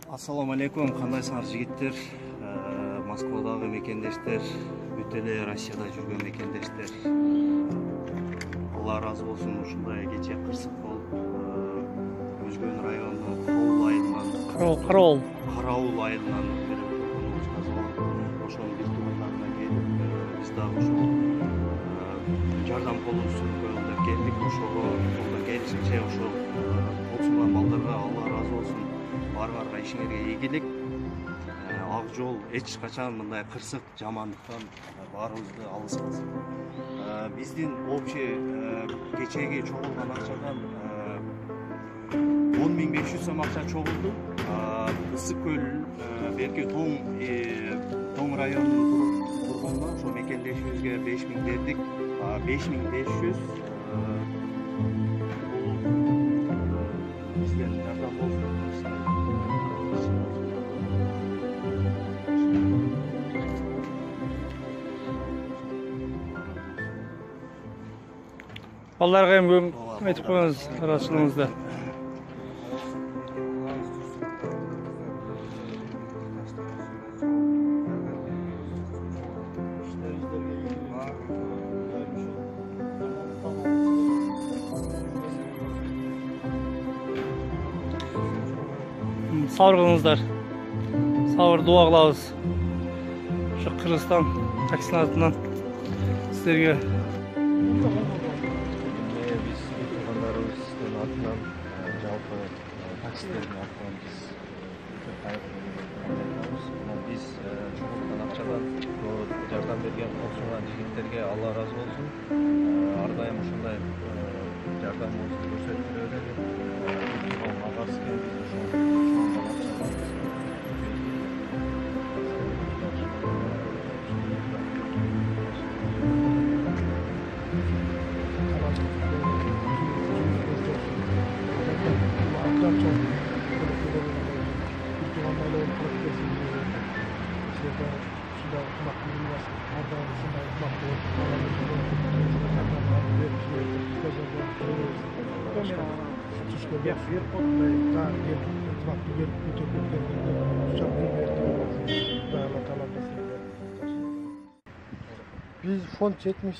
Assalamu алейкум, кандайсыңар жигиттер? Москвадагы мекендештер, бүт эле Россияда жүргөн мекендештер. Алла разы болсун, ушундай кече кырсык болуп, Өзгөн районунун Караул айылынан ошонун бир туугандарына келип, биз дагы ушул жардам колун сунуп деп келдик. Ошого колдон келишинче ошол болсунган балдарга Алла разы болсун, барга ишиңерге ийгилик. Ак жол эч качан мындай кырсык жамандыктан баарыбызды алыс кылсын. Биздин общий кечеги чогулган акчадан 10.500 сом акча чогулду. Ысык көл берки Тоң районунун тургунуна ошо мекендешибизге 5.000 бердик. 5.500 бизден жардам болсун. Балдарга эми көп айтып коюңуз ыраазычылыгыңызды. Сабыр кылыңыздар. Сабыр дуа кылабыз. Ошо Кыргызстан таксинатынан силерге Biz tuğanlarımızın atından cevapı taksitlerin atından biz biz çoğunluktan akçadan jardan bergen olsunlar jigitlerge Allah razı olsun. Ardayım uşunday jardamımızı gösterip öğrenip agası geldi. Biz fond çekmiş.